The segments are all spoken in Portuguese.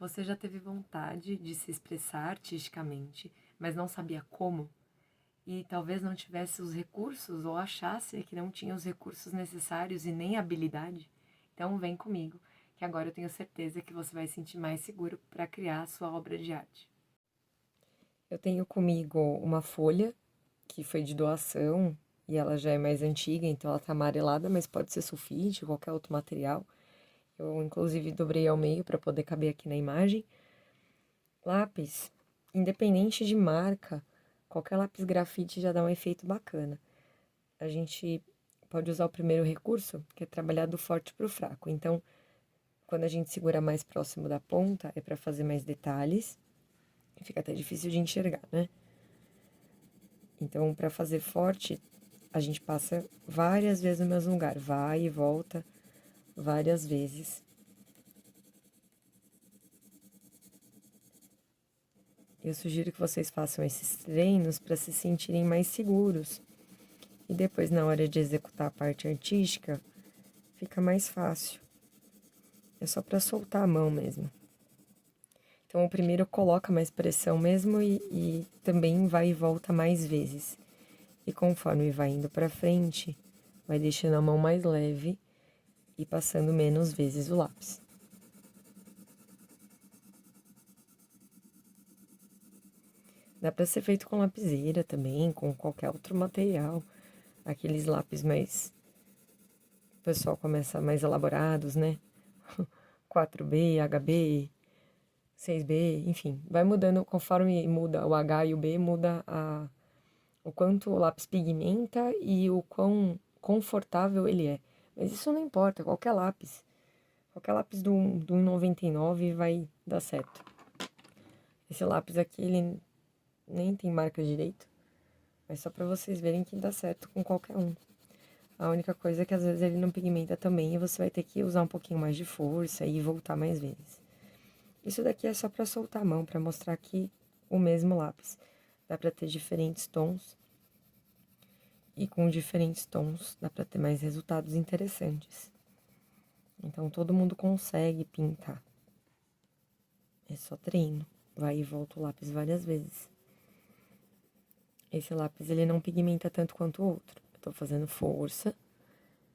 Você já teve vontade de se expressar artisticamente, mas não sabia como? E talvez não tivesse os recursos ou achasse que não tinha os recursos necessários e nem a habilidade? Então vem comigo, que agora eu tenho certeza que você vai se sentir mais seguro para criar a sua obra de arte. Eu tenho comigo uma folha que foi de doação e ela já é mais antiga, então ela tá amarelada, mas pode ser sulfite, qualquer outro material. Eu, inclusive, dobrei ao meio para poder caber aqui na imagem. Lápis, independente de marca, qualquer lápis grafite já dá um efeito bacana. A gente pode usar o primeiro recurso, que é trabalhar do forte para o fraco. Então, quando a gente segura mais próximo da ponta, é para fazer mais detalhes. Fica até difícil de enxergar, né? Então, para fazer forte, a gente passa várias vezes no mesmo lugar, vai e volta várias vezes. Eu sugiro que vocês façam esses treinos para se sentirem mais seguros. E depois, na hora de executar a parte artística, fica mais fácil. É só para soltar a mão mesmo. Então, o primeiro coloca mais pressão mesmo e também vai e volta mais vezes. E conforme vai indo para frente, vai deixando a mão mais leve e passando menos vezes o lápis. Dá para ser feito com lapiseira também, com qualquer outro material. Aqueles lápis mais. O pessoal começa mais elaborados, né? 4B, HB, 6B, enfim. Vai mudando conforme muda o H e o B, muda o quanto o lápis pigmenta e o quão confortável ele é. Mas isso não importa, qualquer lápis. Qualquer lápis do 1,99 vai dar certo. Esse lápis aqui, ele nem tem marca direito. Mas só pra vocês verem que dá certo com qualquer um. A única coisa é que às vezes ele não pigmenta também e você vai ter que usar um pouquinho mais de força e voltar mais vezes. Isso daqui é só pra soltar a mão, pra mostrar que o mesmo lápis. Dá pra ter diferentes tons. E com diferentes tons dá pra ter mais resultados interessantes. Então todo mundo consegue pintar. É só treino. Vai e volta o lápis várias vezes. Esse lápis, ele não pigmenta tanto quanto o outro. Eu tô fazendo força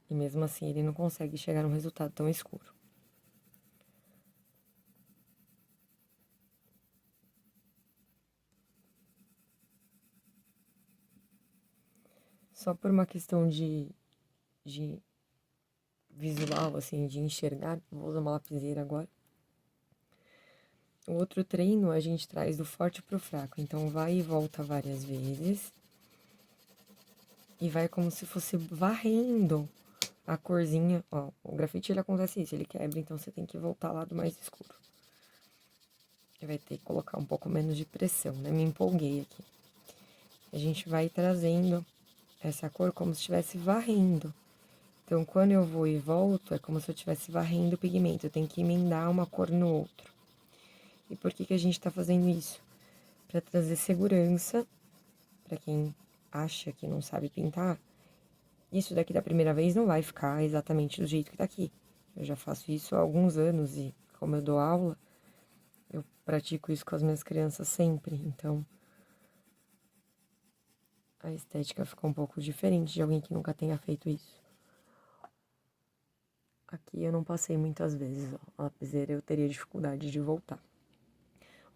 e mesmo assim ele não consegue chegar a um resultado tão escuro. Só por uma questão de visual, assim, de enxergar, vou usar uma lapiseira agora. O outro treino a gente traz do forte pro fraco, então vai e volta várias vezes. E vai como se fosse varrendo a corzinha, ó, o grafite ele acontece isso, ele quebra, então você tem que voltar lá do mais escuro. E vai ter que colocar um pouco menos de pressão, né? Me empolguei aqui. A gente vai trazendo essa cor como se estivesse varrendo. Então, quando eu vou e volto, é como se eu estivesse varrendo o pigmento. Eu tenho que emendar uma cor no outro. E por que que a gente tá fazendo isso? Para trazer segurança para quem acha que não sabe pintar. Isso daqui da primeira vez não vai ficar exatamente do jeito que tá aqui. Eu já faço isso há alguns anos e, como eu dou aula, eu pratico isso com as minhas crianças sempre. Então, a estética fica um pouco diferente de alguém que nunca tenha feito isso. Aqui eu não passei muitas vezes, ó. A lapiseira eu teria dificuldade de voltar.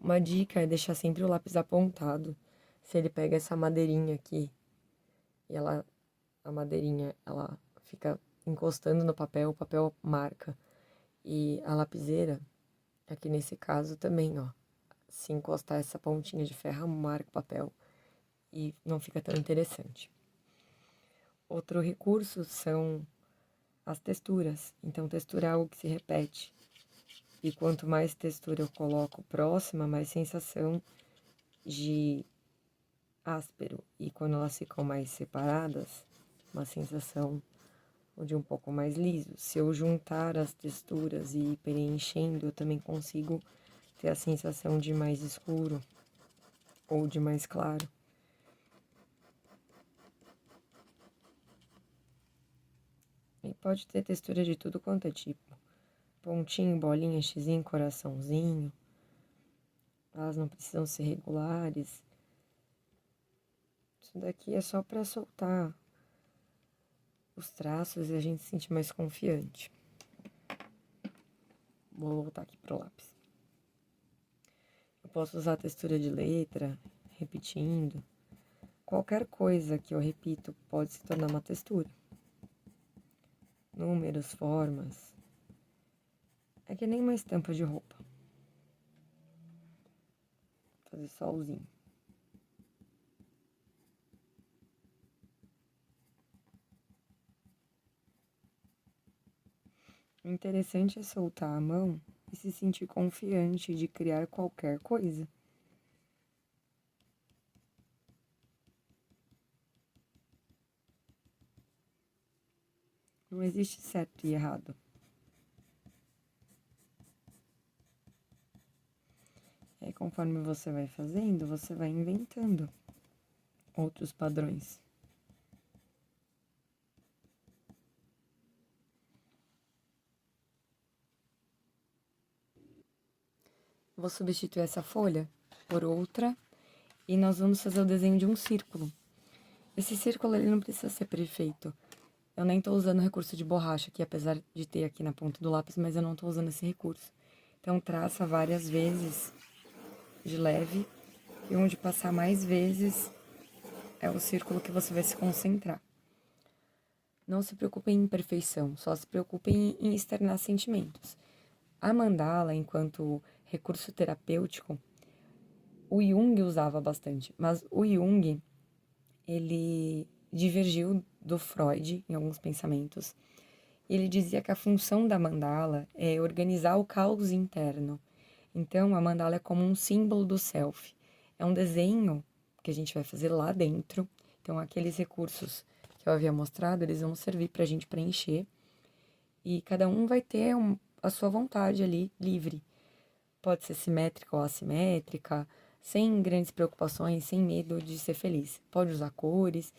Uma dica é deixar sempre o lápis apontado. Se ele pega essa madeirinha aqui e a madeirinha, ela fica encostando no papel, o papel marca. E a lapiseira, aqui nesse caso também, ó, se encostar essa pontinha de ferro, marca o papel e não fica tão interessante. Outro recurso são as texturas. Então, textura é algo que se repete. E quanto mais textura eu coloco próxima, mais sensação de áspero. E quando elas ficam mais separadas, uma sensação de um pouco mais liso. Se eu juntar as texturas e ir preenchendo, eu também consigo ter a sensação de mais escuro ou de mais claro. E pode ter textura de tudo quanto é tipo. Pontinho, bolinha, xizinho, coraçãozinho. elas não precisam ser regulares. Isso daqui é só para soltar os traços e a gente se sentir mais confiante. Vou voltar aqui pro lápis. Eu posso usar a textura de letra, repetindo. Qualquer coisa que eu repito pode se tornar uma textura. Números, formas. É que nem uma estampa de roupa. Vou fazer solzinho. O interessante é soltar a mão e se sentir confiante de criar qualquer coisa. Não existe certo e errado. E aí, conforme você vai fazendo, você vai inventando outros padrões. Vou substituir essa folha por outra e nós vamos fazer o desenho de um círculo. Esse círculo ele não precisa ser perfeito. Eu nem tô usando recurso de borracha aqui, apesar de ter aqui na ponta do lápis, mas eu não tô usando esse recurso. Então, traça várias vezes de leve e onde passar mais vezes é o círculo que você vai se concentrar. Não se preocupe em imperfeição, só se preocupe em externar sentimentos. A mandala, enquanto recurso terapêutico, o Jung usava bastante, mas o Jung, ele divergiu do Freud em alguns pensamentos. Ele dizia que a função da mandala é organizar o caos interno. Então, a mandala é como um símbolo do self. É um desenho que a gente vai fazer lá dentro. Então, aqueles recursos que eu havia mostrado, eles vão servir para a gente preencher. E cada um vai ter a sua vontade ali, livre. Pode ser simétrica ou assimétrica, sem grandes preocupações, sem medo de ser feliz. Pode usar cores.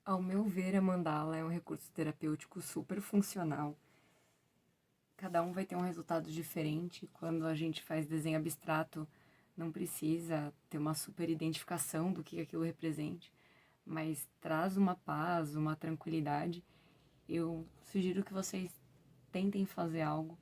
Ao meu ver, a mandala é um recurso terapêutico super funcional. Cada um vai ter um resultado diferente. Quando a gente faz desenho abstrato, não precisa ter uma super identificação do que aquilo represente, mas traz uma paz, uma tranquilidade. Eu sugiro que vocês tentem fazer algo.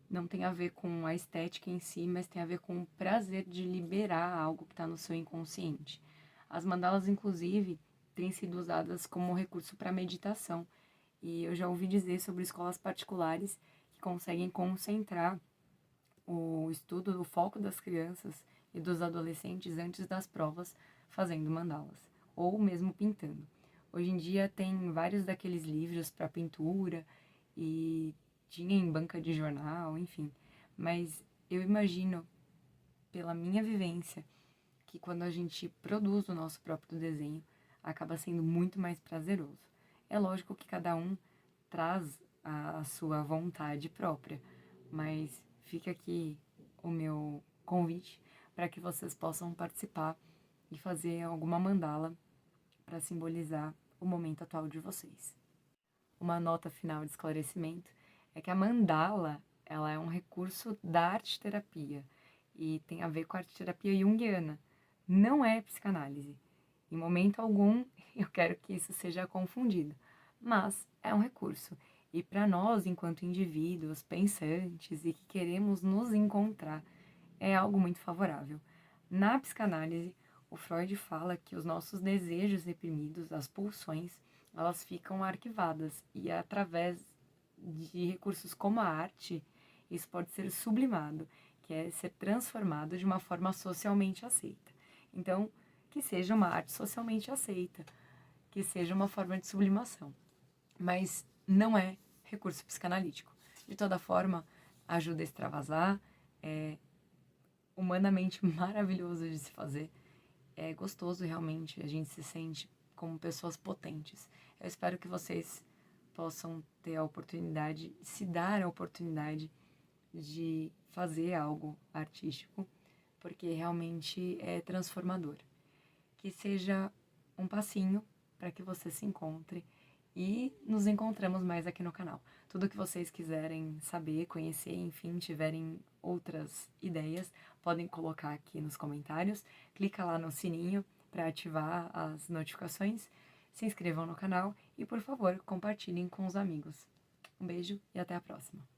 Não tem a ver com a estética em si, mas tem a ver com o prazer de liberar algo que está no seu inconsciente. As mandalas, inclusive, têm sido usadas como recurso para meditação. E eu já ouvi dizer sobre escolas particulares que conseguem concentrar o estudo, o foco das crianças e dos adolescentes antes das provas fazendo mandalas, ou mesmo pintando. Hoje em dia tem vários daqueles livros para pintura e tinha em banca de jornal, enfim. Mas eu imagino, pela minha vivência, que quando a gente produz o nosso próprio desenho, acaba sendo muito mais prazeroso. É lógico que cada um traz a sua vontade própria, mas fica aqui o meu convite para que vocês possam participar e fazer alguma mandala para simbolizar o momento atual de vocês. Uma nota final de esclarecimento é que a mandala, ela é um recurso da arte-terapia e tem a ver com a arte-terapia junguiana. Não é psicanálise. Em momento algum, eu quero que isso seja confundido, mas é um recurso. E para nós, enquanto indivíduos pensantes e que queremos nos encontrar, é algo muito favorável. Na psicanálise, o Freud fala que os nossos desejos reprimidos, as pulsões, elas ficam arquivadas e através de recursos como a arte, isso pode ser sublimado, que é ser transformado de uma forma socialmente aceita. Então, que seja uma arte socialmente aceita, que seja uma forma de sublimação. Mas não é recurso psicanalítico. De toda forma, ajuda a extravasar, é humanamente maravilhoso de se fazer. É gostoso realmente, a gente se sente como pessoas potentes. Eu espero que vocês possam ter a oportunidade, se dar a oportunidade de fazer algo artístico, porque realmente é transformador. Que seja um passinho para que você se encontre e nos encontramos mais aqui no canal. Tudo que vocês quiserem saber, conhecer, enfim, tiverem outras ideias, podem colocar aqui nos comentários. Clica lá no sininho para ativar as notificações. Se inscrevam no canal e, por favor, compartilhem com os amigos. Um beijo e até a próxima!